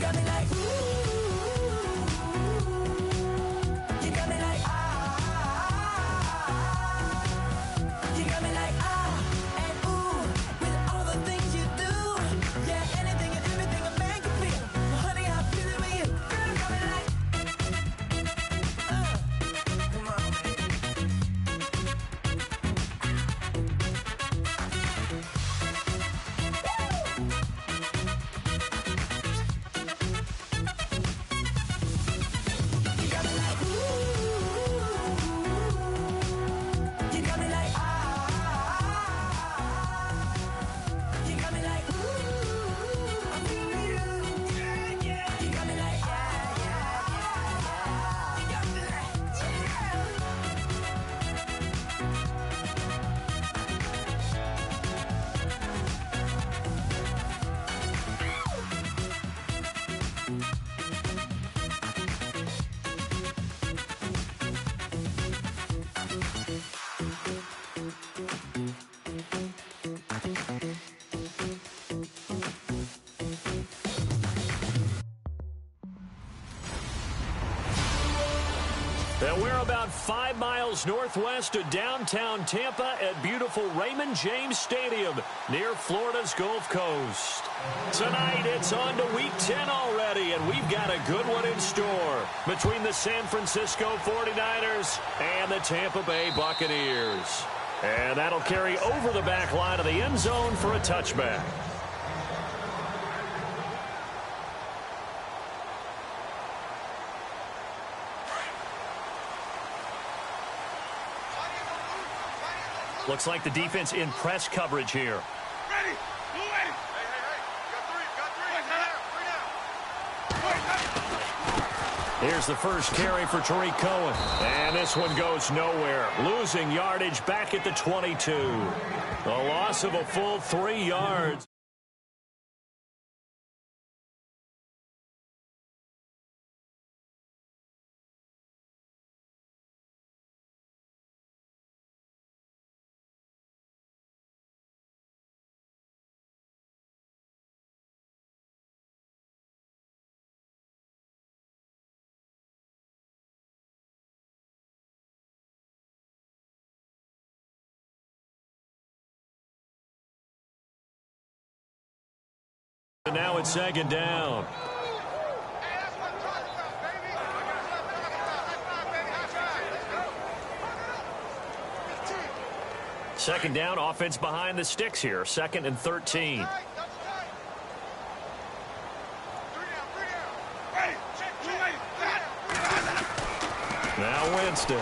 got me like, ooh. You got me like, you got me like, and ooh, with all the things you do. Yeah, anything and everything I make you feel. Well, honey, I'm feeling with you. Girl, you got me like, come on, you got me like, ooh. You got me like, you got me like, ooh. I'm feeling you. Yeah, yeah. You got me like, yeah, yeah, yeah. You got me like, yeah. And we're about 5 miles northwest of downtown Tampa at beautiful Raymond James Stadium near Florida's Gulf Coast. Tonight, it's on to Week 10 already, and we've got a good one in store between the San Francisco 49ers and the Tampa Bay Buccaneers. And that'll carry over the back line of the end zone for a touchback. Looks like the defense in press coverage here. Ready. Blue ready. Hey. Got three. Here's the first carry for Tariq Cohen. And this one goes nowhere. Losing yardage back at the 22. A loss of a full 3 yards. And now it's second down. Second down, offense behind the sticks here. 2nd and 13. Now Winston.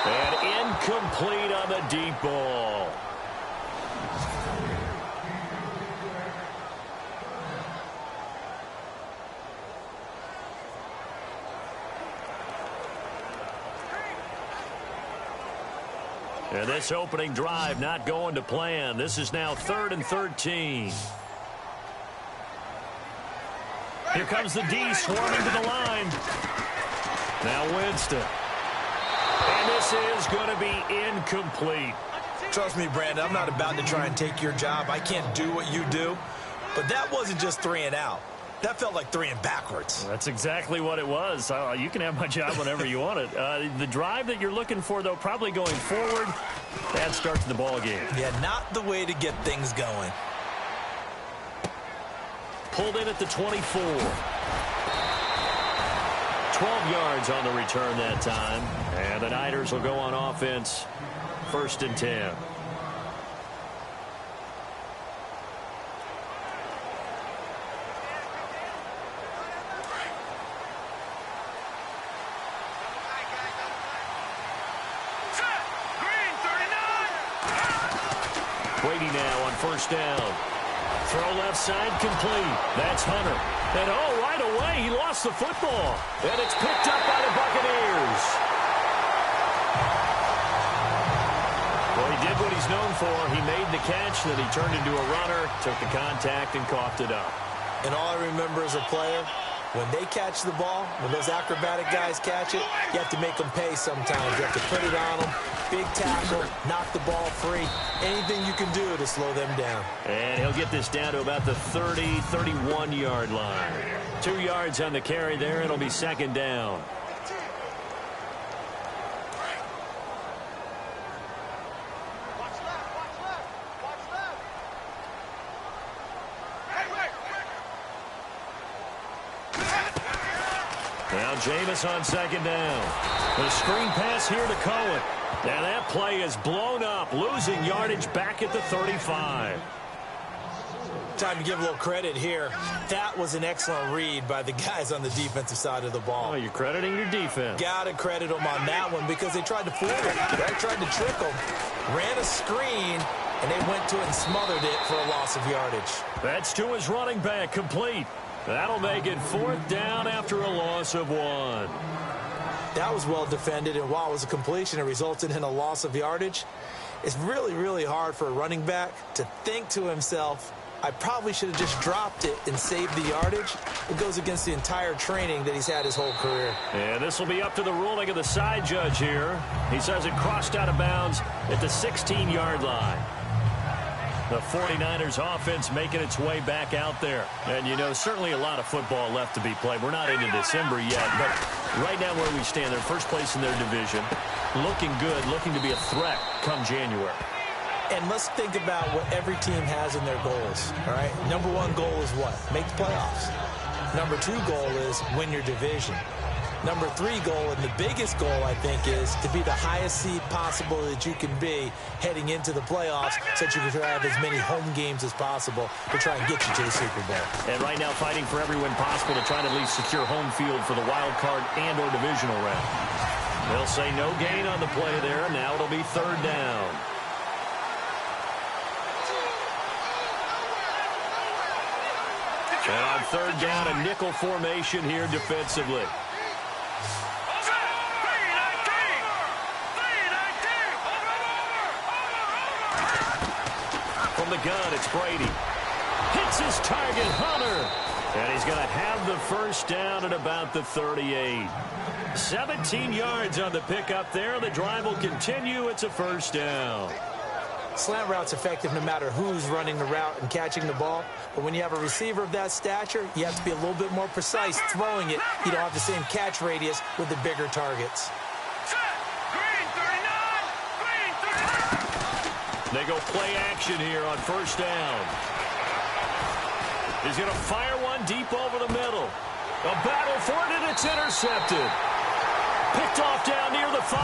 And incomplete on the deep ball. And this opening drive not going to plan. This is now 3rd and 13. Here comes the D swarming to the line. Now Winston. And this is going to be incomplete. Trust me, Brandon, I'm not about to try and take your job. I can't do what you do. But that wasn't just 3 and out. That felt like 3 and backwards. That's exactly what it was. You can have my job whenever you want it. The drive that you're looking for, though, probably going forward, bad start to the ball game. Yeah, not the way to get things going. Pulled in at the 24. 12 yards on the return that time. And the Niners will go on offense. 1st and 10. Brady now on 1st down. Throw left side complete. That's Hunter. And right away he lost the football. And it's picked up by the Buccaneers. Well, he did what he's known for. He made the catch, then he turned into a runner, took the contact, and coughed it up. And all I remember as a player, when they catch the ball, when those acrobatic guys catch it, you have to make them pay sometimes. You have to put it on them big tackle, knock the ball free. Anything you can do to slow them down. And he'll get this down to about the 31-yard line. 2 yards on the carry there. It'll be second down. Now Jameis on second down. The screen pass here to Cohen. Now that play is blown up, losing yardage back at the 35. Time to give a little credit here. That was an excellent read by the guys on the defensive side of the ball. Oh, you're crediting your defense. Got to credit them on that one because they tried to fool him. Right? Tried to trick him. Ran a screen, and they went to it and smothered it for a loss of yardage. That's to his running back, complete. That'll make it fourth down after a loss of 1. That was well defended, and while it was a completion, it resulted in a loss of yardage. It's really, really hard for a running back to think to himself, I probably should have just dropped it and saved the yardage. It goes against the entire training that he's had his whole career. And this will be up to the ruling of the side judge here. He says it crossed out of bounds at the 16-yard line. The 49ers offense making its way back out there. And, you know, certainly a lot of football left to be played. We're not into December yet, but right now where we stand, they're first place in their division. Looking good, looking to be a threat come January. And let's think about what every team has in their goals, all right? Number 1 goal is what? Make the playoffs. Number 2 goal is win your division. Number 3 goal, and the biggest goal, I think, is to be the highest seed possible that you can be heading into the playoffs so that you can have as many home games as possible to try and get you to the Super Bowl. And right now fighting for every win possible to try to at least secure home field for the wild card and or divisional round. They'll say no gain on the play there. Now it'll be third down. And on third down, a nickel formation here defensively. From the gun, it's Brady. Hits his target, Hunter. And he's going to have the first down at about the 38. 17 yards on the pickup there. The drive will continue. It's a first down. Slant route's effective no matter who's running the route and catching the ball. But when you have a receiver of that stature, you have to be a little bit more precise throwing it. You don't have the same catch radius with the bigger targets. They go play action here on first down. He's going to fire one deep over the middle. A battle for it, and it's intercepted. Picked off down near the 5.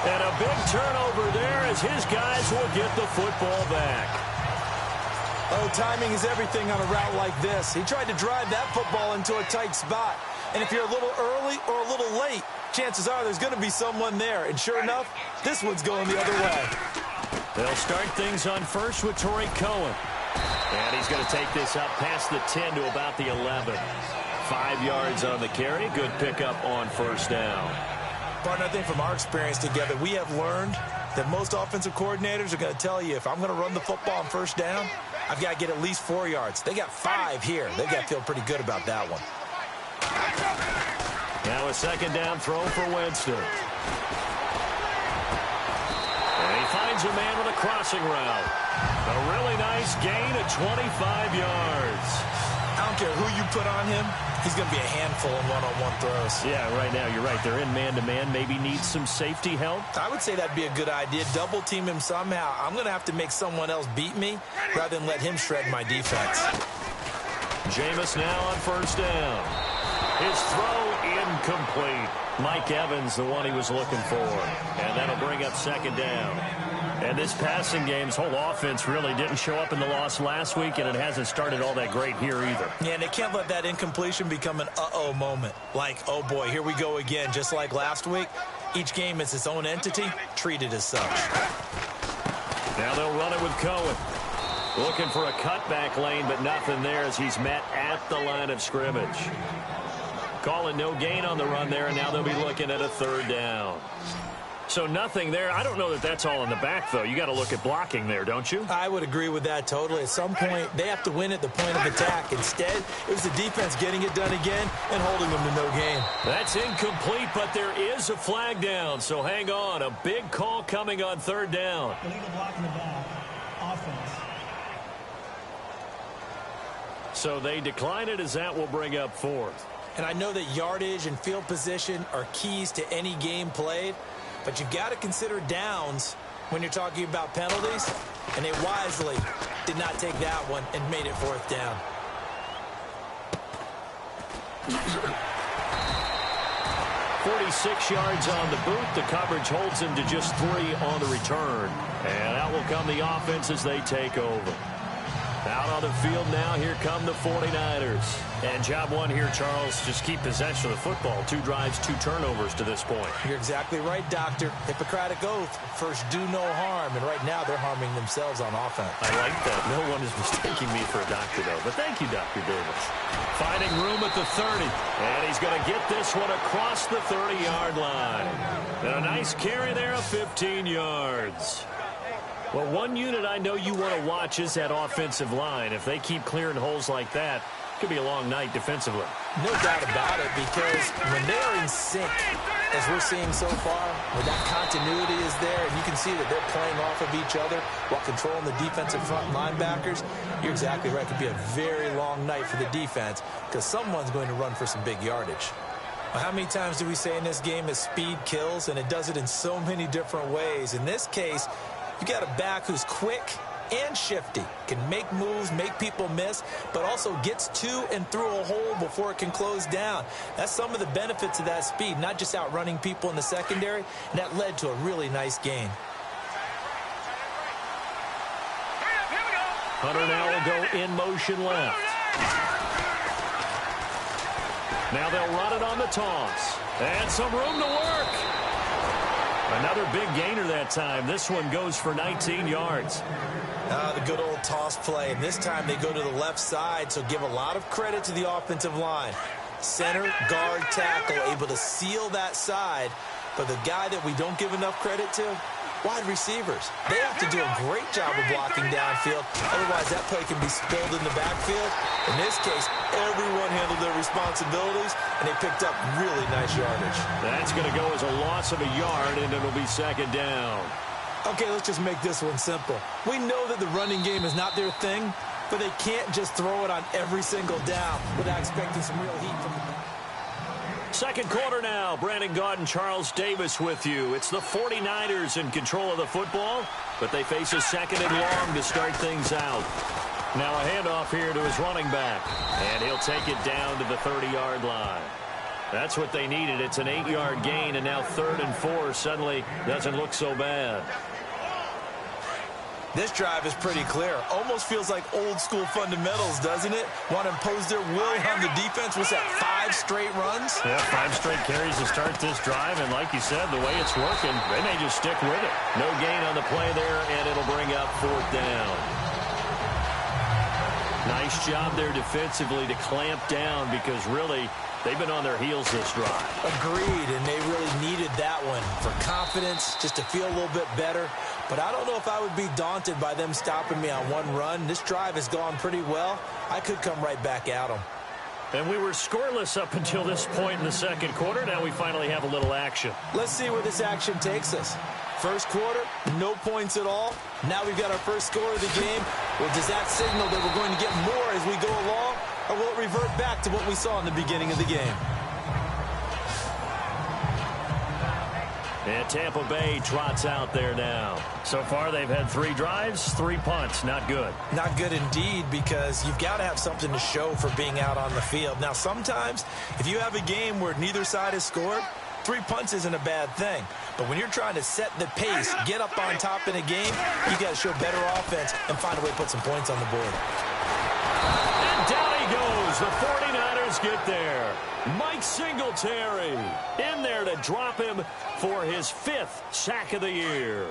And a big turnover there as his guys will get the football back. Oh, timing is everything on a route like this. He tried to drive that football into a tight spot. And if you're a little early or a little late, chances are there's going to be someone there. And sure enough, this one's going the other way. They'll start things on first with Torrey Cohen. And he's going to take this up past the 10 to about the 11. 5 yards on the carry. Good pickup on first down. Partner, I think from our experience together, we have learned that most offensive coordinators are going to tell you, if I'm going to run the football on first down, I've got to get at least 4 yards. They got 5 here. They've got to feel pretty good about that one. Now a second down throw for Winston. And he finds a man with a crossing route. A really nice gain of 25 yards. I don't care who you put on him. He's going to be a handful in one-on-one throws. Yeah, right now, you're right. They're in man-to-man. Maybe needs some safety help. I would say that'd be a good idea. Double team him somehow. I'm going to have to make someone else beat me rather than let him shred my defense. Jameis now on first down. His throw incomplete. Mike Evans, the one he was looking for. And that'll bring up second down. And this passing game's whole offense really didn't show up in the loss last week, and it hasn't started all that great here either. Yeah, and they can't let that incompletion become an uh-oh moment. Like, oh boy, here we go again. Just like last week, each game is its own entity, treated as such. Now they'll run it with Cohen. Looking for a cutback lane, but nothing there as he's met at the line of scrimmage. Calling no gain on the run there, and now they'll be looking at a third down. so nothing there. I don't know that that's all in the back, though. You got to look at blocking there, don't you? I would agree with that totally. At some point, they have to win at the point of attack. Instead, it was the defense getting it done again and holding them to no gain. That's incomplete, but there is a flag down, so hang on. A big call coming on third down. Illegal block in the back. Offense. So they decline it as that will bring up fourth. And I know that yardage and field position are keys to any game played, but you've got to consider downs when you're talking about penalties, and they wisely did not take that one and made it fourth down. "46 yards on the boot. The coverage holds him to just 3 on the return. And out will come the offense as they take over. Out on the field now, here come the 49ers. And job one here, Charles, just keep possession of the football. 2 drives, 2 turnovers to this point. You're exactly right, Doctor. Hippocratic oath, first do no harm. And right now they're harming themselves on offense. I like that. No one is mistaking me for a doctor, though. But thank you, Dr. Davis. Finding room at the 30. And he's going to get this one across the 30-yard line. And a nice carry there of 15 yards. Well, one unit I know you want to watch is that offensive line. If they keep clearing holes like that, it could be a long night defensively. No doubt about it, because when they are in sync, as we're seeing so far, where that continuity is there, and you can see that they're playing off of each other while controlling the defensive front linebackers, you're exactly right. It could be a very long night for the defense because someone's going to run for some big yardage. Well, how many times do we say in this game that speed kills, and it does it in so many different ways? In this case, you got a back who's quick and shifty, can make moves, make people miss, but also gets to and through a hole before it can close down. That's some of the benefits of that speed, not just outrunning people in the secondary, and that led to a really nice gain. Hunter now will go in motion left. Now they'll run it on the toss. And some room to work. Another big gainer that time. This one goes for 19 yards. The good old toss play. And this time they go to the left side, so give a lot of credit to the offensive line. Center, guard, tackle, able to seal that side. But the guy that we don't give enough credit to, wide receivers. They have to do a great job of blocking downfield. Otherwise, that play can be spilled in the backfield. In this case, everyone handled their responsibilities, and they picked up really nice yardage. That's going to go as a loss of a yard, and it'll be second down. Okay, let's just make this one simple. We know that the running game is not their thing, but they can't just throw it on every single down without expecting some real heat from the back. Second quarter now. Brandon Gaudin, Charles Davis with you. It's the 49ers in control of the football, but they face a second and long to start things out. Now a handoff here to his running back, and he'll take it down to the 30-yard line. That's what they needed. It's an 8-yard gain, and now 3rd and 4 suddenly doesn't look so bad. This drive is pretty clear. Almost feels like old school fundamentals, doesn't it? Want to impose their will on the defense. What's that, 5 straight runs? Yeah, 5 straight carries to start this drive, and like you said, the way it's working, they may just stick with it. No gain on the play there, and it'll bring up 4th down. Nice job there defensively to clamp down because really they've been on their heels this drive. Agreed, and they really needed that one for confidence, just to feel a little bit better. But I don't know if I would be daunted by them stopping me on one run. This drive has gone pretty well. I could come right back at them. And we were scoreless up until this point in the second quarter. Now we finally have a little action. Let's see where this action takes us. First quarter, no points at all. Now we've got our first score of the game. Well, does that signal that we're going to get more as we go along? Or will it revert back to what we saw in the beginning of the game? And Tampa Bay trots out there now. So far, they've had 3 drives, 3 punts. Not good. Not good indeed, because you've got to have something to show for being out on the field. Now, sometimes, if you have a game where neither side has scored, 3 punts isn't a bad thing. But when you're trying to set the pace, get up on top in a game, you got to show better offense and find a way to put some points on the board. And down he goes. The 49ers get there. Mike Singletary in there to drop him for his 5th sack of the year.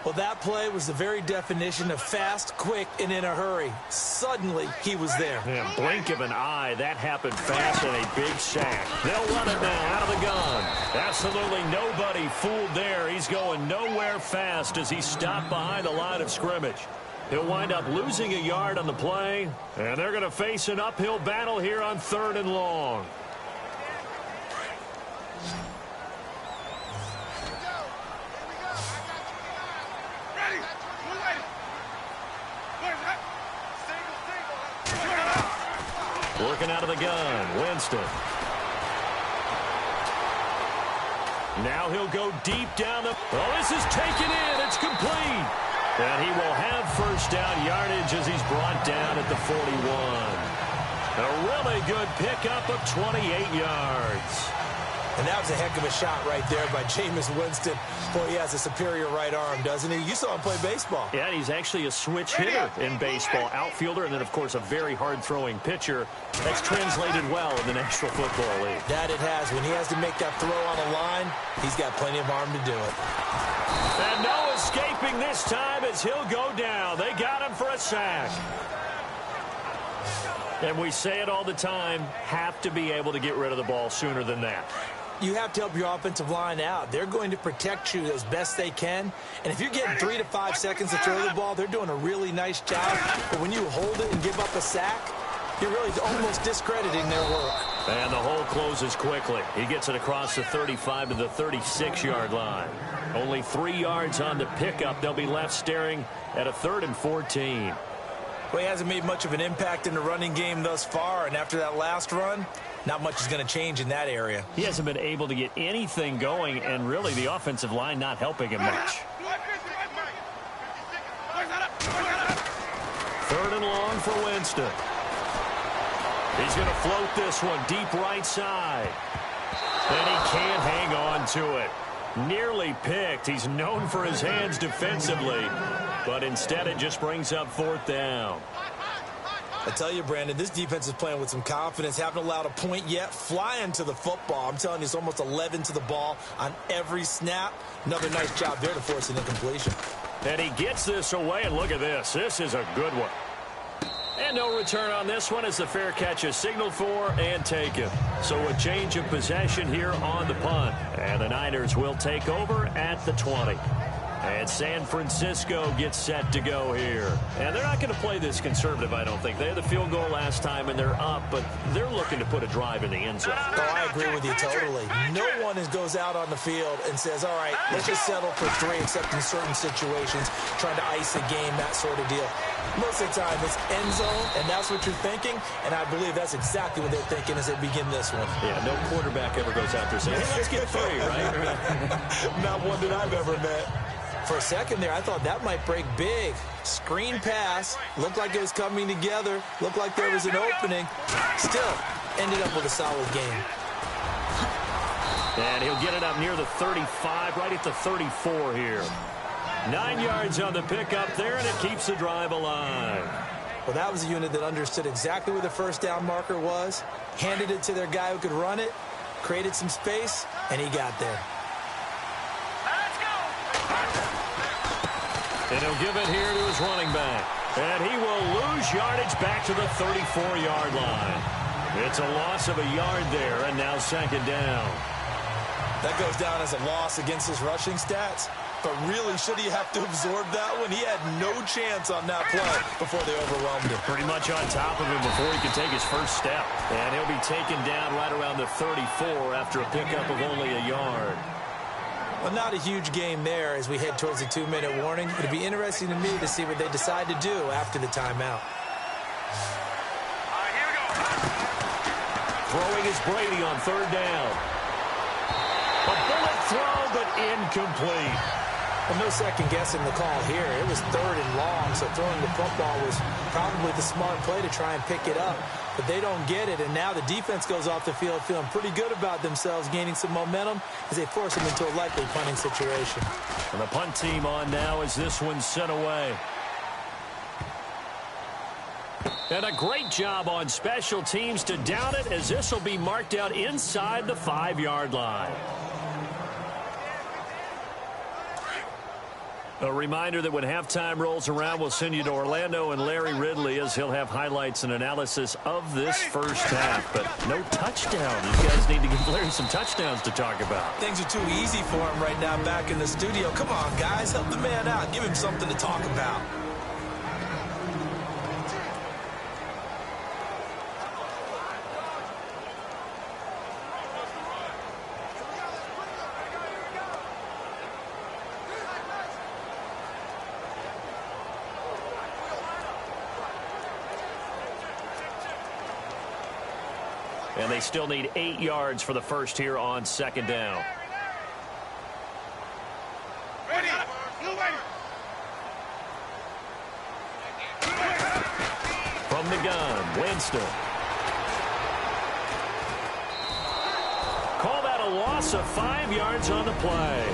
Well, that play was the very definition of fast, quick, and in a hurry. Suddenly, he was there. Yeah, blink of an eye, that happened fast and a big sack. They'll run it now out of the gun. Absolutely nobody fooled there. He's going nowhere fast as he stopped behind the line of scrimmage. He'll wind up losing a yard on the play, and they're going to face an uphill battle here on 3rd and long. Working out of the gun, Winston. Now he'll go deep down the... Oh, this is taken in. It's complete. And he will have first down yardage as he's brought down at the 41. A really good pickup of 28 yards. And that was a heck of a shot right there by Jameis Winston. Boy, he has a superior right arm, doesn't he? You saw him play baseball. Yeah, he's actually a switch hitter in baseball. Outfielder and then, of course, a very hard-throwing pitcher. That's translated well in the National Football League. That it has. When he has to make that throw on a line, he's got plenty of arm to do it. And no escaping this time as he'll go down. They got him for a sack. And we say it all the time, have to be able to get rid of the ball sooner than that. You have to help your offensive line out. They're going to protect you as best they can. And if you're getting 3 to 5 seconds to throw the ball, they're doing a really nice job. But when you hold it and give up a sack, you're really almost discrediting their work. And the hole closes quickly. He gets it across the 35 to the 36-yard line. Only 3 yards on the pickup. They'll be left staring at a 3rd and 14. Well, he hasn't made much of an impact in the running game thus far. And after that last run, not much is going to change in that area. He hasn't been able to get anything going, and really the offensive line not helping him much. 3rd and long for Winston. He's going to float this one deep right side. And he can't hang on to it. Nearly picked. He's known for his hands defensively, but instead it just brings up 4th down. I tell you, Brandon, this defense is playing with some confidence. Haven't allowed a point yet. Flying to the football. I'm telling you, it's almost 11 to the ball on every snap. Another nice job there to force an incompletion. And he gets this away, and look at this. This is a good one. And no return on this one as the fair catch is signaled for and taken. So a change of possession here on the punt. And the Niners will take over at the 20. And San Francisco gets set to go here. And they're not going to play this conservative, I don't think. They had the field goal last time, and they're up, but they're looking to put a drive in the end zone. Oh, I agree with you totally. No one goes out on the field and says, all right, let's just settle for 3, except in certain situations, trying to ice a game, that sort of deal. Most of the time, it's end zone, and that's what you're thinking, and I believe that's exactly what they're thinking as they begin this one. Yeah, no quarterback ever goes out there saying, hey, let's get 3, right? Not one that I've ever met. For a second there, I thought that might break big. Screen pass. Looked like it was coming together. Looked like there was an opening. Still, ended up with a solid game. And he'll get it up near the 35, right at the 34 here. 9 yards on the pickup there, and it keeps the drive alive. Well, that was a unit that understood exactly where the first down marker was, handed it to their guy who could run it, created some space, and he got there. And he'll give it here to his running back. And he will lose yardage back to the 34-yard line. It's a loss of a yard there, and now 2nd down. That goes down as a loss against his rushing stats. But really, should he have to absorb that one? He had no chance on that play before they overwhelmed him. Pretty much on top of him before he could take his first step. And he'll be taken down right around the 34 after a pickup of only a yard. Well, not a huge game there as we head towards the 2-minute warning. It'll be interesting to me to see what they decide to do after the timeout. Throwing is Brady on 3rd down. A bullet throw, but incomplete. Well, no second guessing the call here. It was 3rd and long, so throwing the football was probably the smart play to try and pick it up. But they don't get it, and now the defense goes off the field feeling pretty good about themselves, gaining some momentum as they force them into a likely punting situation. And the punt team on now as this one's sent away. And a great job on special teams to down it as this will be marked out inside the 5-yard line. A reminder that when halftime rolls around, we'll send you to Orlando and Larry Ridley as he'll have highlights and analysis of this first half. But no touchdown. You guys need to give Larry some touchdowns to talk about. Things are too easy for him right now back in the studio. Come on, guys. Help the man out. Give him something to talk about. And they still need 8 yards for the first here on second down. Ready. From the gun, Winston. Call that a loss of 5 yards on the play.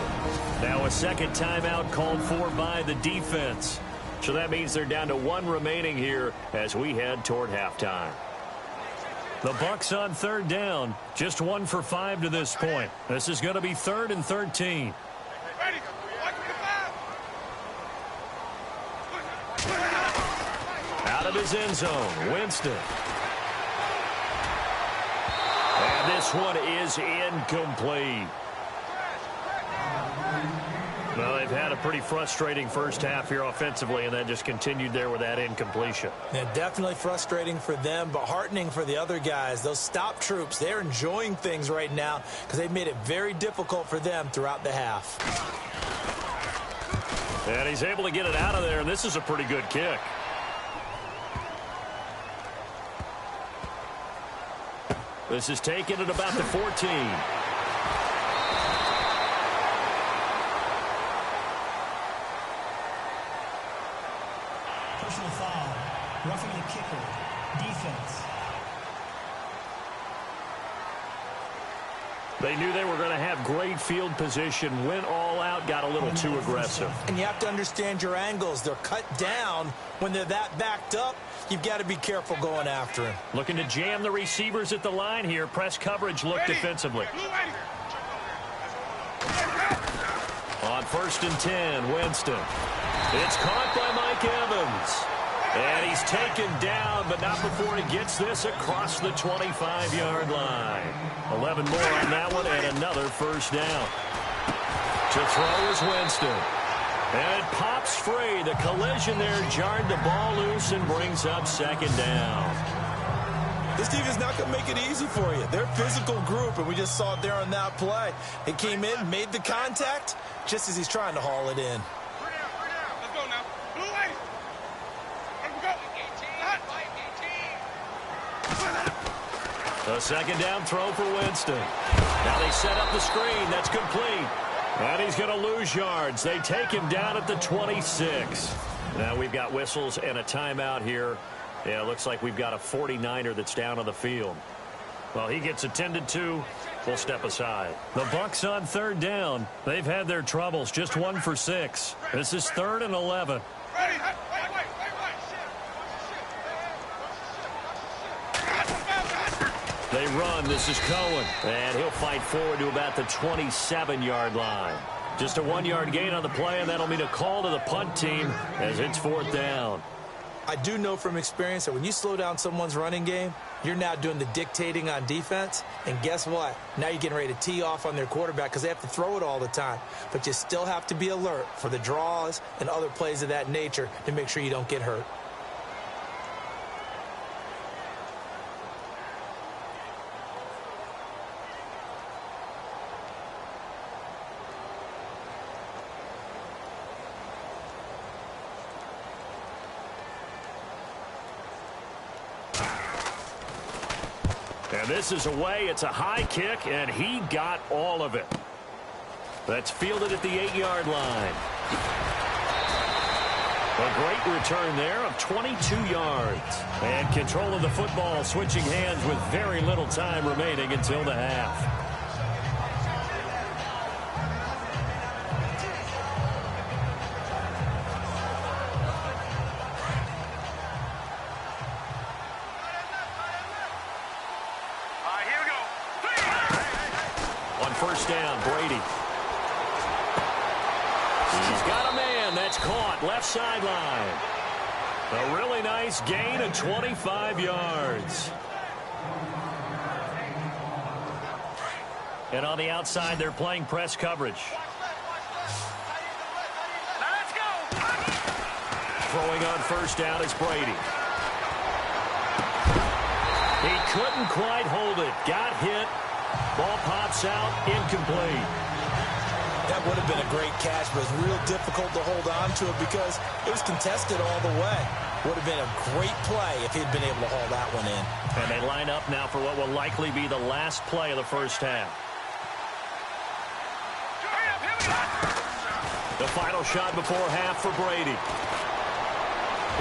Now a second timeout called for by the defense. So that means they're down to 1 remaining here as we head toward halftime. The Bucs on third down, just 1 for 5 to this point. This is going to be 3rd and 13. Ready. Out of his end zone, Winston. And this one is incomplete. Well, they've had a pretty frustrating first half here offensively, and that just continued there with that incompletion. Yeah, definitely frustrating for them, but heartening for the other guys. Those stop troops, they're enjoying things right now because they've made it very difficult for them throughout the half. And he's able to get it out of there, and this is a pretty good kick. This is taken at about the 14. Personal foul. Roughing the kicker. Defense. They knew they were going to have great field position, went all out, got a little too aggressive. And you have to understand your angles. They're cut down. When they're that backed up, you've got to be careful going after him. Looking to jam the receivers at the line here. Press coverage look defensively. On 1st and 10, Winston. It's caught by Mike Evans. And he's taken down, but not before he gets this across the 25-yard line. 11 more on that one, and another first down. To throw is Winston. And it pops free. The collision there jarred the ball loose and brings up second down. This team is not going to make it easy for you. They're a physical group, and we just saw it there on that play. It came in, made the contact, just as he's trying to haul it in. Let's go now. Blue lady. A second down throw for Winston. Now they set up the screen. That's complete. And he's going to lose yards. They take him down at the 26. Now we've got whistles and a timeout here. Yeah, it looks like we've got a 49er that's down on the field. Well, he gets attended to. We'll step aside. The Bucs on third down. They've had their troubles. Just 1 for 6. This is 3rd and 11. Ready. They run. This is Cohen. And he'll fight forward to about the 27-yard line. Just a 1-yard gain on the play, and that'll mean a call to the punt team as it's 4th down. I do know from experience that when you slow down someone's running game, you're now doing the dictating on defense. And guess what? Now you're getting ready to tee off on their quarterback because they have to throw it all the time. But you still have to be alert for the draws and other plays of that nature to make sure you don't get hurt. And this is away. It's a high kick, and he got all of it. That's fielded at the 8-yard line. A great return there of 22 yards. And control of the football, switching hands with very little time remaining until the half. First down, Brady. He's got a man it's caught left sideline. A really nice gain of 25 yards. And on the outside, they're playing press coverage. Let's go. Throwing on first down is Brady. He couldn't quite hold it. Got hit. Ball pops out. Incomplete. That would have been a great catch, but it's real difficult to hold on to it because it was contested all the way. Would have been a great play if he'd been able to haul that one in. And they line up now for what will likely be the last play of the first half. The final shot before half for Brady.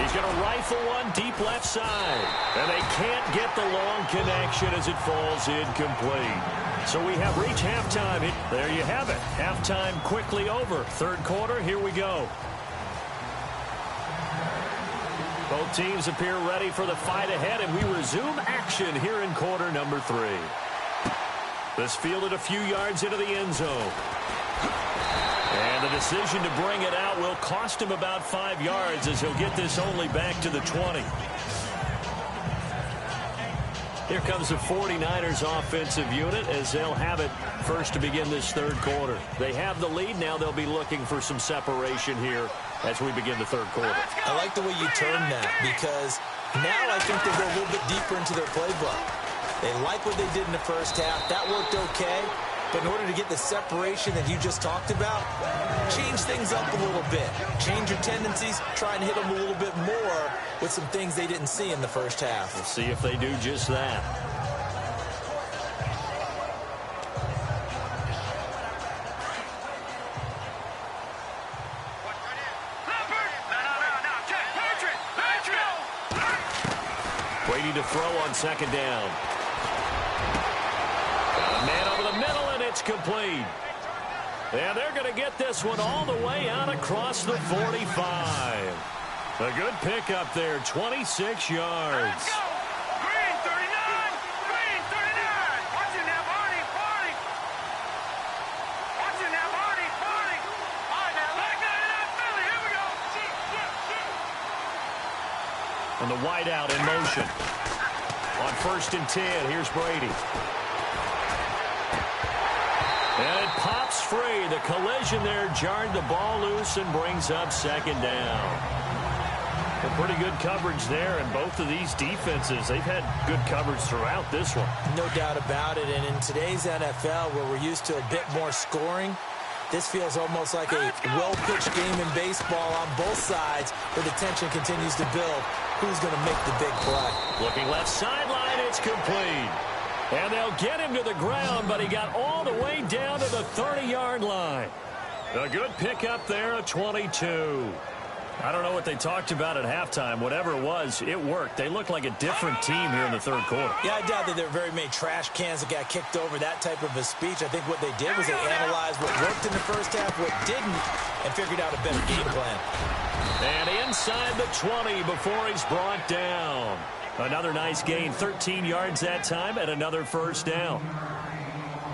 He's going to rifle one deep left side. And they can't get the long connection as it falls incomplete. So we have reached halftime. There you have it. Halftime quickly over. Third quarter, here we go. Both teams appear ready for the fight ahead, and we resume action here in quarter number 3. This fielded a few yards into the end zone. And the decision to bring it out will cost him about 5 yards as he'll get this only back to the 20. Here comes the 49ers offensive unit as they'll have it first to begin this third quarter. They have the lead. Now they'll be looking for some separation here as we begin the third quarter. I like the way you term that because now I think they go a little bit deeper into their playbook. They like what they did in the first half. That worked okay. But in order to get the separation that you just talked about, change things up a little bit. Change your tendencies. Try and hit them a little bit more with some things they didn't see in the first half. We'll see if they do just that. Brady to throw on second down. Got a man over the middle, and it's complete. And they're going to get this one all the way out across the 45. A good pickup there, 26 yards. Let's go. Green 39. Green 39. Watch it now, Barney. Barney. Watch it now, Barney. Barney. All right, now, like that, Philly. Here we go. And the wideout in motion. On 1st and 10, here's Brady. And it pops free. The collision there jarred the ball loose and brings up second down. A pretty good coverage there, and both of these defenses, they've had good coverage throughout this one. No doubt about it, and in today's NFL, where we're used to a bit more scoring, this feels almost like a well-pitched game in baseball on both sides, where the tension continues to build. Who's going to make the big play? Looking left sideline, it's complete. And they'll get him to the ground, but he got all the way down to the 30-yard line. A good pickup there at 22. I don't know what they talked about at halftime. Whatever it was, it worked. They look like a different team here in the third quarter. Yeah, I doubt that there were very many trash cans that got kicked over, that type of a speech. I think what they did was they analyzed what worked in the first half, what didn't, and figured out a better game plan. And inside the 20 before he's brought down. Another nice gain, 13 yards that time, and another first down.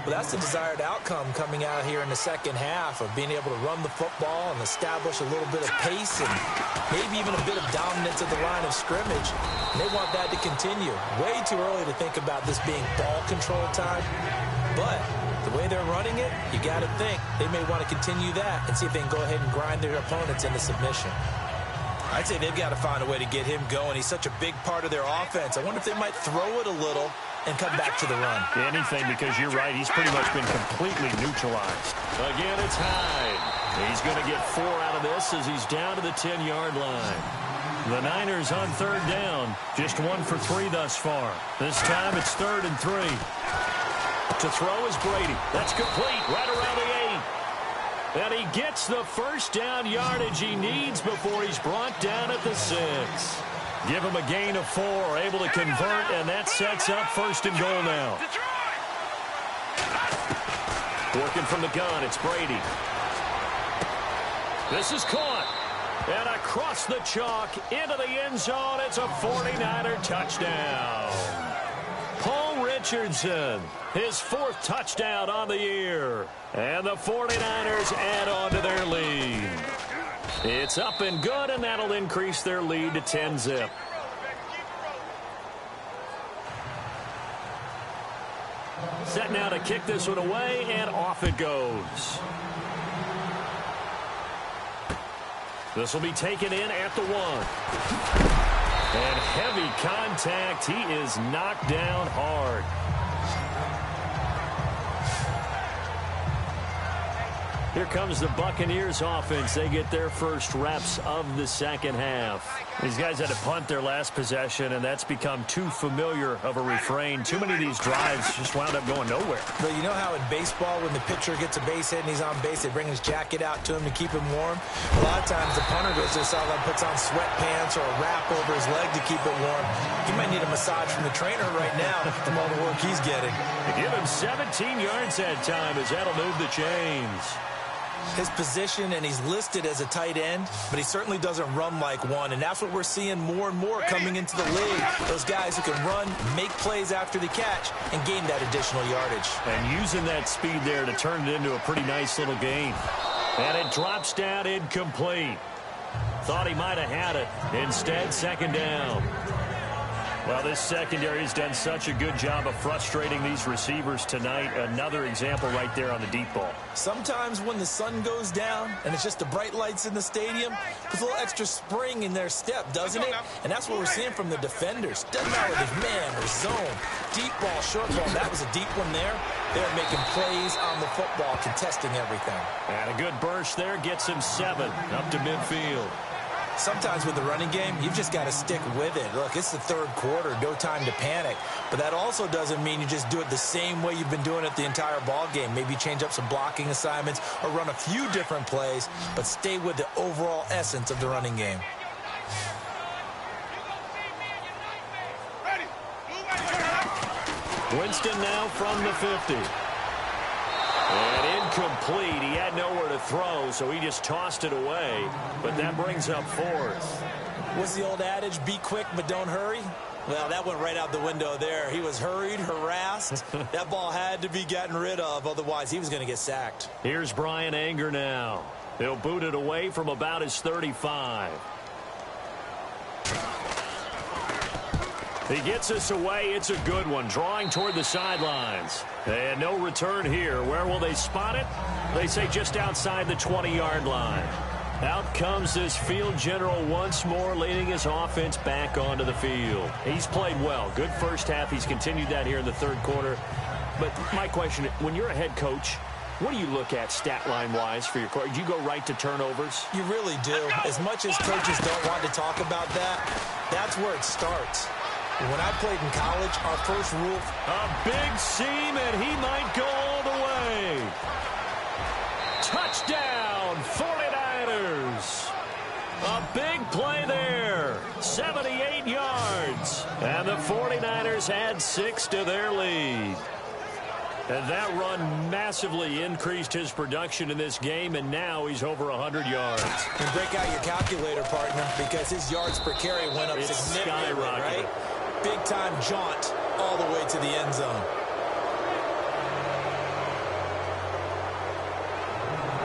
Well, that's the desired outcome coming out here in the second half of being able to run the football and establish a little bit of pace and maybe even a bit of dominance at the line of scrimmage. And they want that to continue. Way too early to think about this being ball control time. But the way they're running it, you got to think they may want to continue that and see if they can go ahead and grind their opponents into submission. I'd say they've got to find a way to get him going. He's such a big part of their offense. I wonder if they might throw it a little and come back to the run. Anything, because you're right, he's pretty much been completely neutralized. Again, it's Hyde. He's going to get 4 out of this as he's down to the 10-yard line. The Niners on third down, just 1 for 3 thus far. This time it's 3rd and 3. To throw is Brady. That's complete, right around the 8. And he gets the first down yardage he needs before he's brought down at the 6. Give him a gain of 4, able to convert, and that sets up 1st and goal now. Working from the gun, it's Brady. This is caught. And across the chalk, into the end zone, it's a 49er touchdown. Paul Richardson, his 4th touchdown on the year. And the 49ers add on to their lead. It's up and good, and that'll increase their lead to 10-zip. Set now to kick this one away, and off it goes. This will be taken in at the 1. And heavy contact. He is knocked down hard. Here comes the Buccaneers offense. They get their first reps of the second half. These guys had to punt their last possession, and that's become too familiar of a refrain. Too many of these drives just wound up going nowhere. But you know how in baseball, when the pitcher gets a base hit and he's on base, they bring his jacket out to him to keep him warm? A lot of times the punter goes to the sideline, puts on sweatpants or a wrap over his leg to keep it warm. He might need a massage from the trainer right now from all the work he's getting. They give him 17 yards that time as that'll move the chains. His position, and he's listed as a tight end, but he certainly doesn't run like one, and that's what we're seeing more and more coming into the league. Those guys who can run, make plays after the catch, and gain that additional yardage. And using that speed there to turn it into a pretty nice little gain. And it drops down incomplete. Thought he might have had it. Instead, second down. Well, this secondary has done such a good job of frustrating these receivers tonight. Another example right there on the deep ball. Sometimes when the sun goes down and it's just the bright lights in the stadium, puts a little extra spring in their step, doesn't it? And that's what we're seeing from the defenders. Doesn't matter if it's man or zone. Deep ball, short ball. That was a deep one there. They're making plays on the football, contesting everything. And a good burst there gets him 7 up to midfield. Sometimes with the running game, you've just got to stick with it. Look, it's the third quarter, no time to panic. But that also doesn't mean you just do it the same way you've been doing it the entire ball game. Maybe change up some blocking assignments or run a few different plays, but stay with the overall essence of the running game. Winston now from the 50. And incomplete. He had nowhere to throw, so he just tossed it away. But that brings up 4th. What's the old adage, be quick but don't hurry? Well, that went right out the window there. He was hurried, harassed. That ball had to be gotten rid of, otherwise he was going to get sacked. Here's Brian Anger now. He'll boot it away from about his 35. He gets us away. It's a good one. Drawing toward the sidelines. And no return here. Where will they spot it? They say just outside the 20-yard line. Out comes this field general once more, leading his offense back onto the field. He's played well. Good first half. He's continued that here in the third quarter. But my question, when you're a head coach, what do you look at stat line-wise for your coach? Do you go right to turnovers? You really do. As much as coaches don't want to talk about that, that's where it starts. When I played in college, our first rule... A big seam, and he might go all the way. Touchdown, 49ers. A big play there. 78 yards. And the 49ers add 6 to their lead. And that run massively increased his production in this game, and now he's over 100 yards. And break out your calculator, partner, because his yards per carry went up significantly, right? Big-time jaunt all the way to the end zone.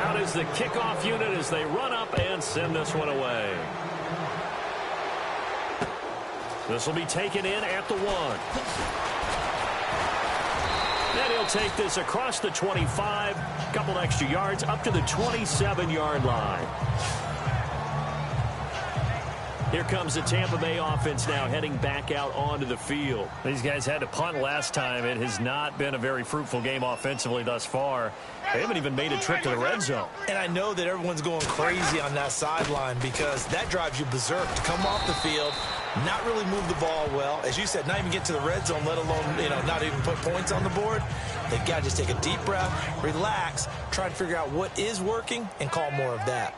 Out is the kickoff unit as they run up and send this one away. This will be taken in at the 1. Then he'll take this across the 25, a couple extra yards, up to the 27-yard line. Here comes the Tampa Bay offense now heading back out onto the field. These guys had to punt last time. It has not been a very fruitful game offensively thus far. They haven't even made a trip to the red zone. And I know that everyone's going crazy on that sideline because that drives you berserk to come off the field, not really move the ball well. As you said, not even get to the red zone, let alone, not even put points on the board. They've got to just take a deep breath, relax, try to figure out what is working, and call more of that.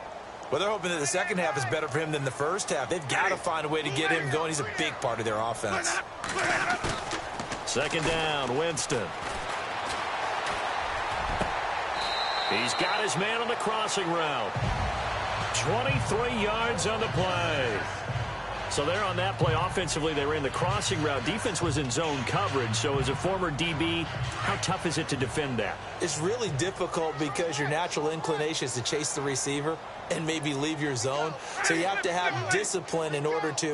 Well, they're hoping that the second half is better for him than the first half. They've got to find a way to get him going. He's a big part of their offense. Second down, Winston. He's got his man on the crossing route. 23 yards on the play. So there on that play, offensively, they ran the crossing route. Defense was in zone coverage. So as a former DB, how tough is it to defend that? It's really difficult because your natural inclination is to chase the receiver. and maybe leave your zone. So you have to have discipline in order to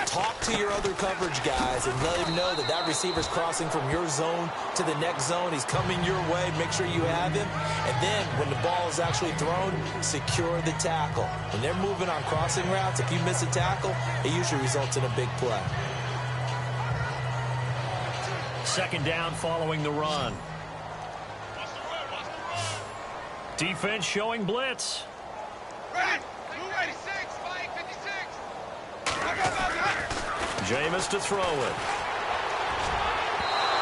talk to your other coverage guys and let him know that that receiver's crossing from your zone to the next zone. He's coming your way. Make sure you have him. And then when the ball is actually thrown, secure the tackle. When they're moving on crossing routes, if you miss a tackle, it usually results in a big play. Second down following the run. Defense showing blitz. Jameis to throw it.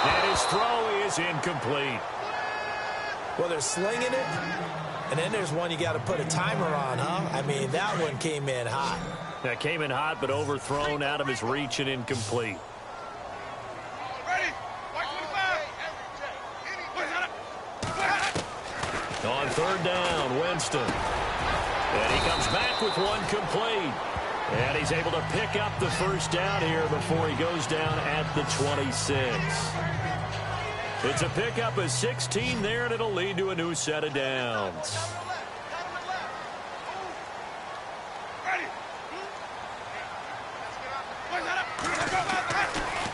And his throw is incomplete. Well, they're slinging it, and then there's one you got to put a timer on, huh? I mean, that one came in hot. That came in hot, but overthrown out of his reach and incomplete. On third down, Winston. And he comes back with one complete. And he's able to pick up the first down here before he goes down at the 26. It's a pickup of 16 there, and it'll lead to a new set of downs.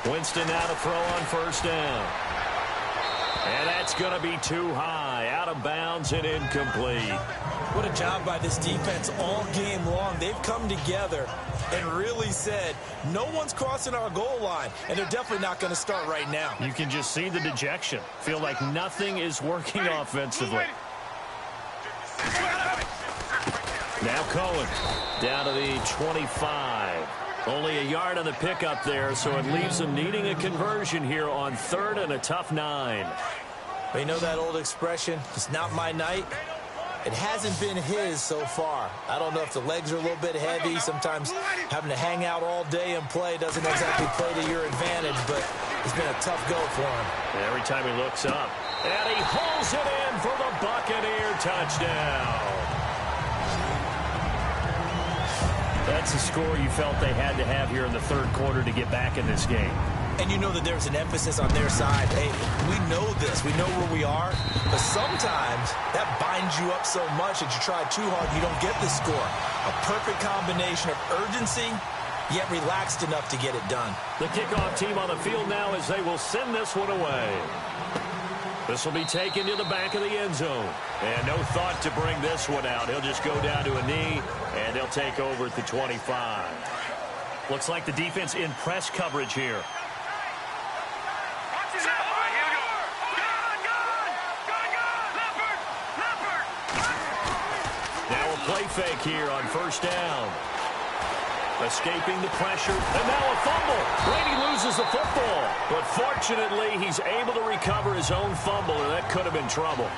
Winston now to throw on first down. And that's going to be too high, out of bounds and incomplete. What a job by this defense all game long. They've come together and really said, no one's crossing our goal line, and they're definitely not going to start right now. You can just see the dejection. Feel like nothing is working offensively. Now Cohen down to the 25. Only a yard on the pickup there, so it leaves them needing a conversion here on third and a tough 9. You know that old expression, it's not my night? It hasn't been his so far. I don't know if the legs are a little bit heavy. Sometimes having to hang out all day and play doesn't exactly play to your advantage, but it's been a tough go for him. Every time he looks up, and he holds it in for the Buccaneer touchdown. That's the score you felt they had to have here in the third quarter to get back in this game. And you know that there's an emphasis on their side. Hey, we know this. We know where we are. But sometimes that binds you up so much that you try too hard, you don't get the score. A perfect combination of urgency, yet relaxed enough to get it done. The kickoff team on the field now as they will send this one away. This will be taken to the back of the end zone. And no thought to bring this one out. He'll just go down to a knee, and they'll take over at the 25. Looks like the defense in press coverage here. Now a play fake here on first down. Escaping the pressure, and now a fumble. Brady loses the football, but fortunately he's able to recover his own fumble, and that could have been trouble.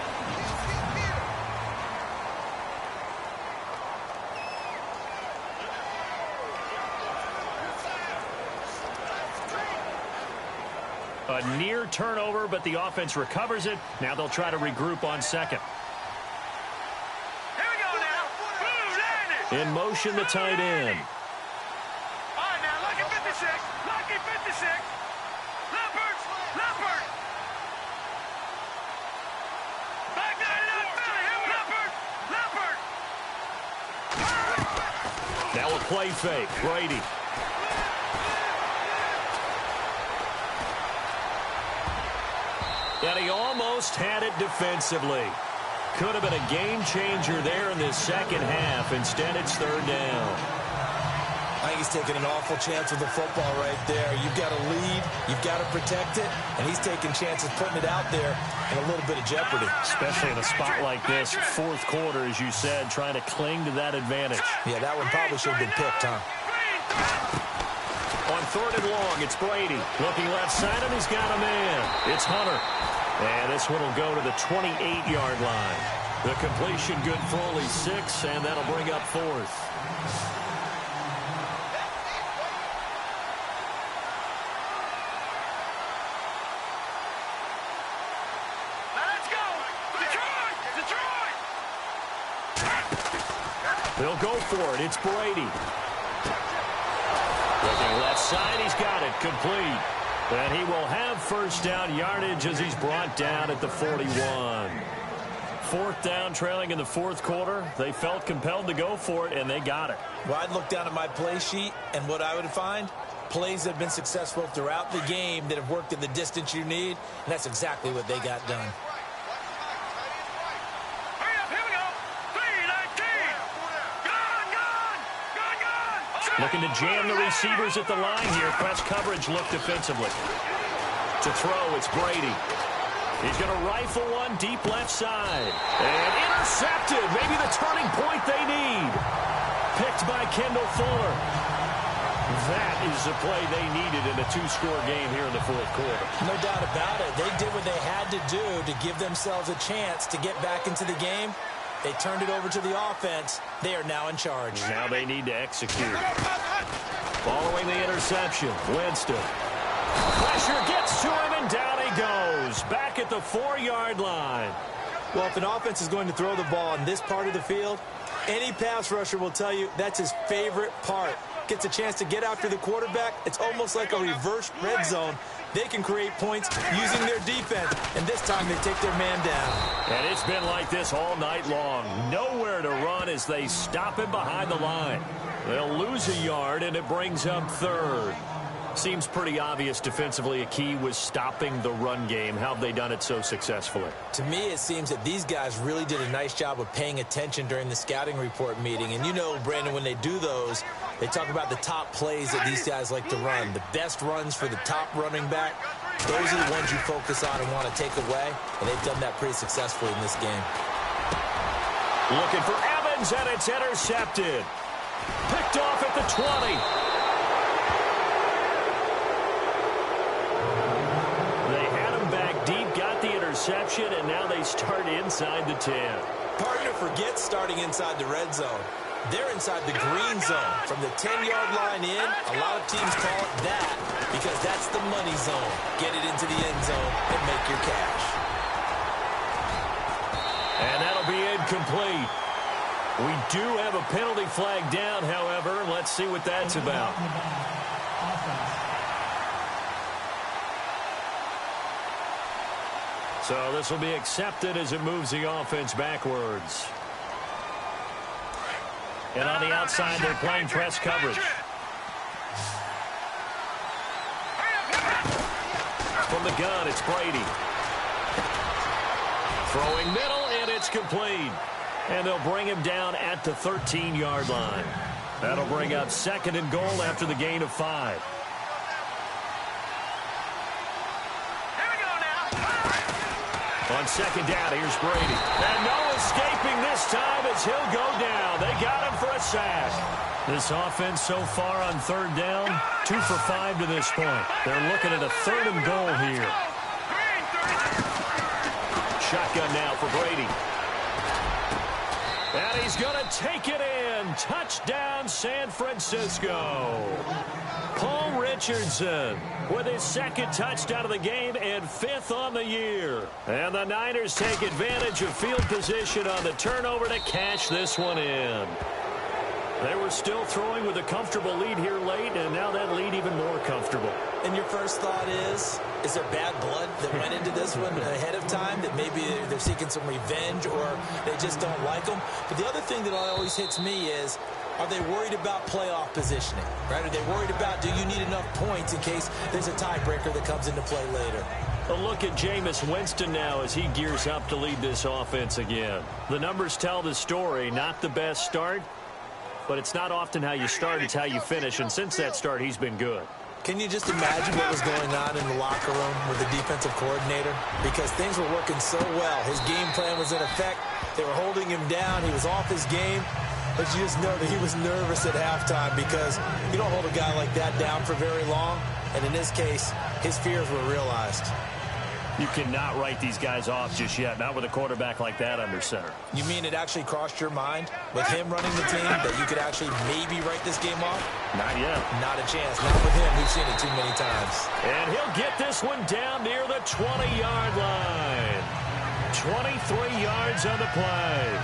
A near turnover, but the offense recovers it. Now they'll try to regroup on second. Here we go now. In motion, the tight end. All right, now, lucky 56. Lucky 56. Leopard. Back down to that Philly. Here we Leopard. Now a play fake. Brady. And he almost had it defensively. Could have been a game changer there in this second half. Instead, it's third down. I think he's taking an awful chance with the football right there. You've got to lead, you've got to protect it, and he's taking chances putting it out there in a little bit of jeopardy. Especially in a spot like this, fourth quarter, as you said, trying to cling to that advantage. Yeah, that one probably should have been picked, huh? On third and long, it's Brady. Looking left side, and he's got a man. It's Hunter. And this one will go to the 28-yard line. The completion good for only 6, and that'll bring up fourth. Let's go. Detroit. They'll go for it. It's Brady. Looking left side, he's got it. Complete. And he will have first down yardage as he's brought down at the 41. 4th down, trailing in the 4th quarter. They felt compelled to go for it, and they got it. Well, I'd look down at my play sheet, and what I would find, plays that have been successful throughout the game that have worked in the distance you need, and that's exactly what they got done. Hurry up, here we go. 3-19. Gone. Looking to jam the receivers at the line here. Press coverage look defensively. To throw, it's Brady. He's going to rifle one deep left side. And intercepted. Maybe the turning point they need. Picked by Kendall Fuller. That is the play they needed in a 2-score game here in the 4th quarter. No doubt about it. They did what they had to do to give themselves a chance to get back into the game. They turned it over to the offense. They are now in charge. Now they need to execute. Following the interception, Winston. Pressure gets to him, and down he goes. Back at the 4-yard line. Well, if an offense is going to throw the ball in this part of the field, any pass rusher will tell you that's his favorite part. Gets a chance to get after the quarterback. It's almost like a reverse red zone. They can create points using their defense, and this time they take their man down. And it's been like this all night long. Nowhere to run as they stop him behind the line. They'll lose a yard, and it brings up 3rd. Seems pretty obvious defensively a key was stopping the run game. How have they done it so successfully? To me, it seems that these guys really did a nice job of paying attention during the scouting report meeting. And you know, Brandon, when they do those, they talk about the top plays that these guys like to run. The best runs for the top running back, those are the ones you focus on and want to take away. And they've done that pretty successfully in this game. Looking for Evans, and it's intercepted. Picked off at the 20. Interception, and now they start inside the 10. Partner forgets starting inside the red zone. They're inside the green zone. From the 10-yard line in, a lot of teams call it that because that's the money zone. Get it into the end zone and make your cash. And that'll be incomplete. We do have a penalty flag down, however. Let's see what that's about. So this will be accepted as it moves the offense backwards. And on the outside, they're playing press coverage. From the gun, it's Brady. Throwing middle, and it's complete. And they'll bring him down at the 13-yard line. That'll bring up 2nd and goal after the gain of 5. On 2nd down, here's Brady. And no escaping this time as he'll go down. They got him for a sack. This offense so far on 3rd down, 2 for 5 to this point. They're looking at a 3rd and goal here. Shotgun now for Brady. And he's going to take it in. Touchdown, San Francisco. Paul Richardson with his 2nd touchdown of the game and 5th on the year. And the Niners take advantage of field position on the turnover to cash this one in. They were still throwing with a comfortable lead here late, and now that lead even more comfortable. And your first thought is there bad blood that went into this one ahead of time, that maybe they're seeking some revenge or they just don't like them? But the other thing that always hits me is, are they worried about playoff positioning, right? Are they worried about, do you need enough points in case there's a tiebreaker that comes into play later? A look at Jameis Winston now as he gears up to lead this offense again. The numbers tell the story, not the best start, but it's not often how you start, it's how you finish. And since that start, he's been good. Can you just imagine what was going on in the locker room with the defensive coordinator? Because things were working so well. His game plan was in effect. They were holding him down. He was off his game. But you just know that he was nervous at halftime because you don't hold a guy like that down for very long. And in this case, his fears were realized. You cannot write these guys off just yet, not with a quarterback like that under center. You mean it actually crossed your mind with him running the team that you could actually maybe write this game off? Not yet. Not a chance. Not with him. We've seen it too many times. And he'll get this one down near the 20-yard line. 23 yards on the play.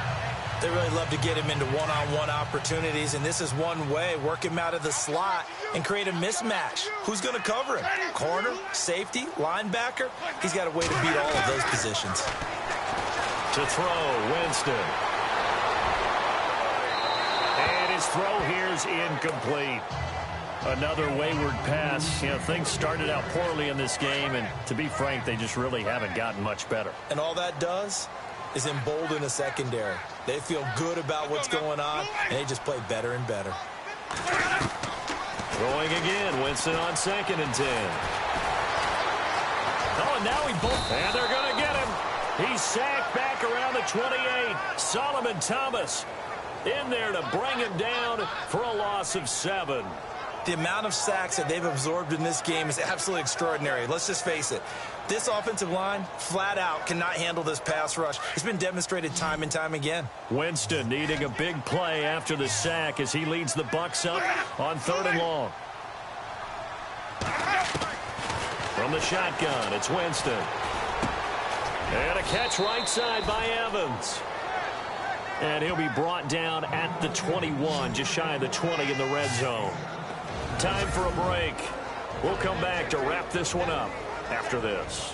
They really love to get him into one-on-one opportunities, and this is one way. Work him out of the slot and create a mismatch. Who's going to cover him? Corner, safety, linebacker? He's got a way to beat all of those positions. To throw, Winston. And his throw here is incomplete. Another wayward pass. You know, things started out poorly in this game, and to be frank, they just really haven't gotten much better. And all that does is embolden the secondary. They feel good about what's going on, and they just play better and better. Throwing again, Winston on 2nd and 10. Oh, and now and they're going to get him. He's sacked back around the 28. Solomon Thomas in there to bring him down for a loss of 7. The amount of sacks that they've absorbed in this game is absolutely extraordinary. Let's just face it. This offensive line, flat out, cannot handle this pass rush. It's been demonstrated time and time again. Winston needing a big play after the sack as he leads the Bucs up on 3rd and long. From the shotgun, it's Winston. And a catch right side by Evans. And he'll be brought down at the 21, just shy of the 20 in the red zone. Time for a break. We'll come back to wrap this one up after this.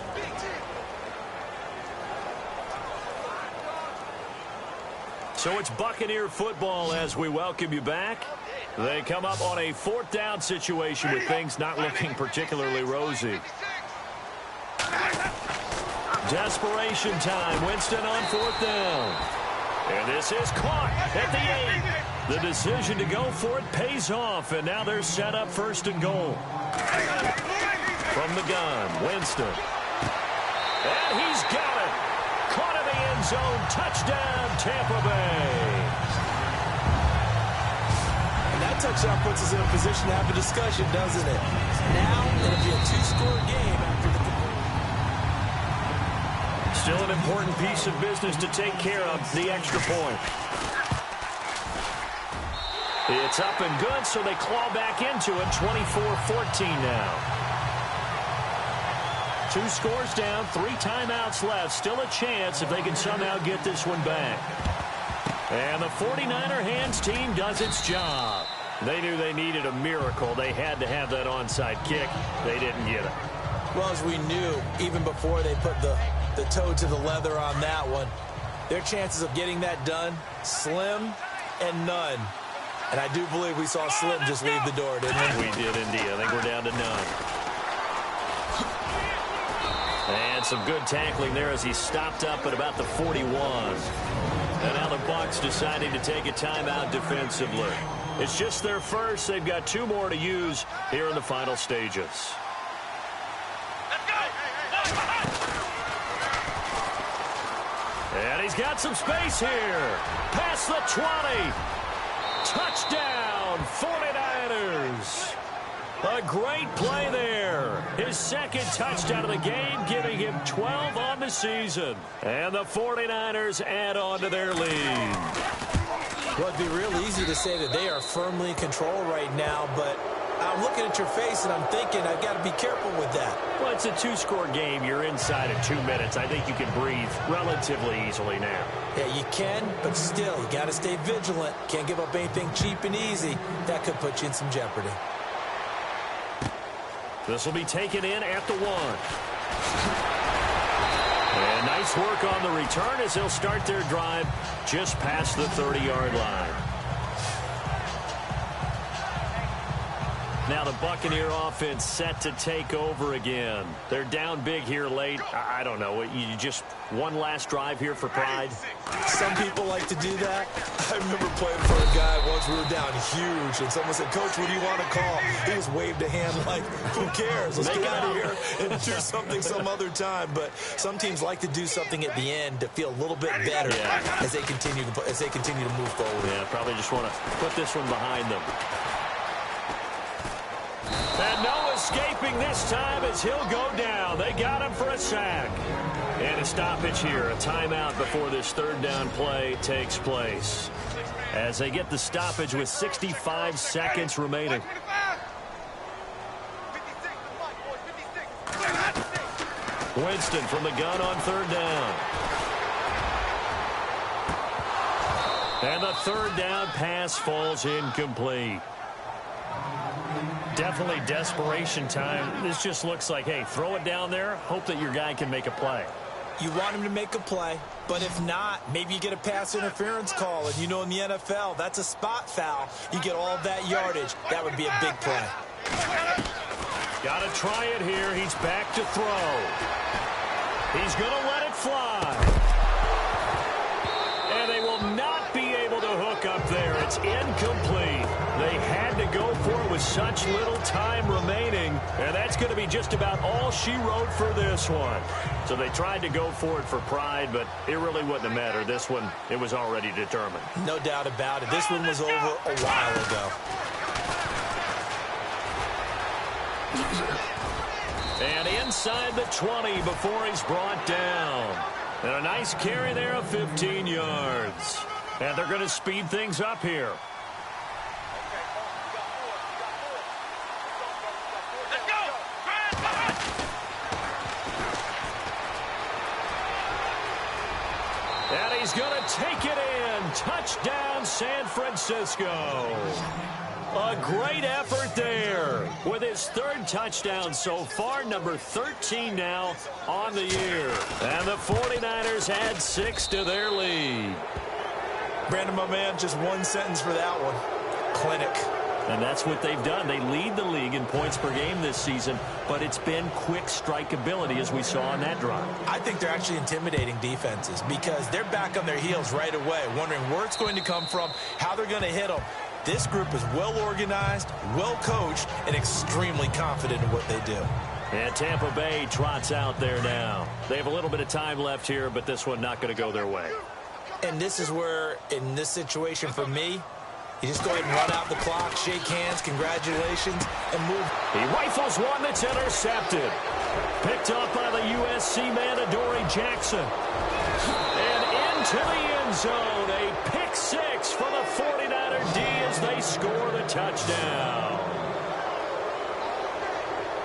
So it's Buccaneer football as we welcome you back. They come up on a 4th down situation with things not looking particularly rosy. Desperation time. Winston on 4th down. And this is caught at the 8. The decision to go for it pays off, and now they're set up 1st and goal. From the gun, Winston. And he's got it. Caught in the end zone. Touchdown, Tampa Bay. And that touchdown puts us in a position to have a discussion, doesn't it? Now it'll be a 2-score game after the... Still an important piece of business to take care of, the extra point. It's up and good, so they claw back into it, 24-14 now. 2 scores down, 3 timeouts left. Still a chance if they can somehow get this one back. And the 49er hands team does its job. They knew they needed a miracle. They had to have that onside kick. They didn't get it. Well, as we knew, even before they put the toe to the leather on that one, their chances of getting that done, slim and none. And I do believe we saw Slim just leave the door, didn't we? We did indeed. I think we're down to none. And some good tackling there as he stopped up at about the 41. And now the Bucs deciding to take a timeout defensively. It's just their first. They've got 2 more to use here in the final stages. And he's got some space here. Past the 20. Touchdown, 49ers. A great play there. His 2nd touchdown of the game, giving him 12 on the season. And the 49ers add on to their lead. Well, it'd be real easy to say that they are firmly in control right now, but I'm looking at your face and I'm thinking I've got to be careful with that. Well, it's a 2-score game. You're inside of 2 minutes. I think you can breathe relatively easily now. Yeah, you can, but still, you got to stay vigilant. Can't give up anything cheap and easy. That could put you in some jeopardy. This will be taken in at the 1. And nice work on the return as they'll start their drive just past the 30-yard line. Now the Buccaneer offense set to take over again. They're down big here late. I don't know. You just one last drive here for pride? Some people like to do that. I remember playing for a guy once. We were down huge, and someone said, "Coach, what do you want to call?" He just waved a hand like, who cares? Let's get out of here and do something some other time. But some teams like to do something at the end to feel a little bit better as they continue to move forward. Yeah, probably just want to put this one behind them. And no escaping this time as he'll go down. They got him for a sack. And a stoppage here, a timeout before this 3rd down play takes place. As they get the stoppage with 65 seconds remaining. Winston from the gun on 3rd down. And the 3rd down pass falls incomplete. Definitely desperation time. This just looks like, hey, throw it down there, hope that your guy can make a play. You want him to make a play, but if not, maybe you get a pass interference call, and you know in the NFL, that's a spot foul. You get all of that yardage. That would be a big play. Got to try it here. He's back to throw. He's going to let it fly. And they will not be able to hook up there. It's incomplete. They had to go for it with such little time remaining, and that's going to be just about all she wrote for this one. So they tried to go for it for pride, but it really wouldn't have mattered. This one, it was already determined. No doubt about it. This one was over a while ago. And inside the 20 before he's brought down. And a nice carry there of 15 yards. And they're going to speed things up here. Let's go! And he's going to take it in. Touchdown, San Francisco. A great effort there with his third touchdown so far, number 13 now on the year. And the 49ers add 6 to their lead. Brandon, my man, just one sentence for that one. Clinic. And that's what they've done. They lead the league in points per game this season, but it's been quick strikeability as we saw on that drive. I think they're actually intimidating defenses because they're back on their heels right away, wondering where it's going to come from, how they're going to hit them. This group is well organized, well coached, and extremely confident in what they do. And Tampa Bay trots out there now. They have a little bit of time left here, but this one not going to go their way. And this is where, in this situation for me, you just go ahead and run out the clock, shake hands, congratulations, and move. He rifles one that's intercepted. Picked up by the USC man, Adoree Jackson. And into the end zone, a pick six for the 49er D as they score the touchdown.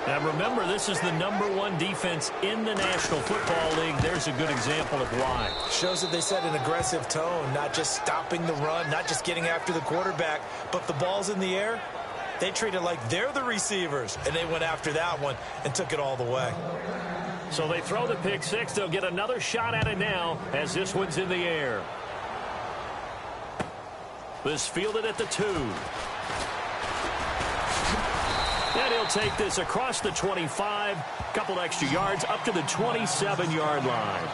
Now remember, this is the #1 defense in the National Football League. There's a good example of why. Shows that they set an aggressive tone, not just stopping the run, not just getting after the quarterback, but the ball's in the air. They treat it like they're the receivers, and they went after that one and took it all the way. So they throw the pick six. They'll get another shot at it now as this one's in the air. This fielded at the 2. And he'll take this across the 25, couple extra yards up to the 27-yard line.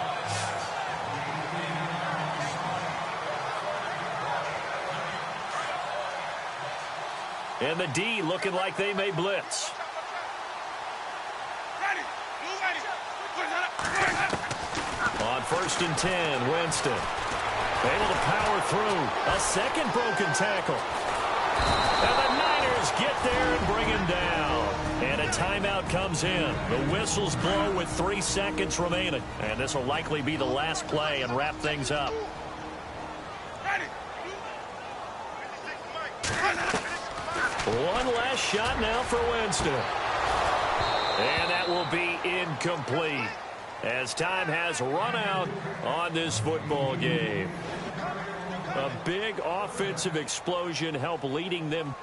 And the D looking like they may blitz. On 1st and 10, Winston able to power through. A second broken tackle. And the Niners get there and bring him down. And a timeout comes in. The whistles blow with 3 seconds remaining. And this will likely be the last play and wrap things up. One last shot now for Winston. And that will be incomplete as time has run out on this football game. A big offensive explosion helped leading them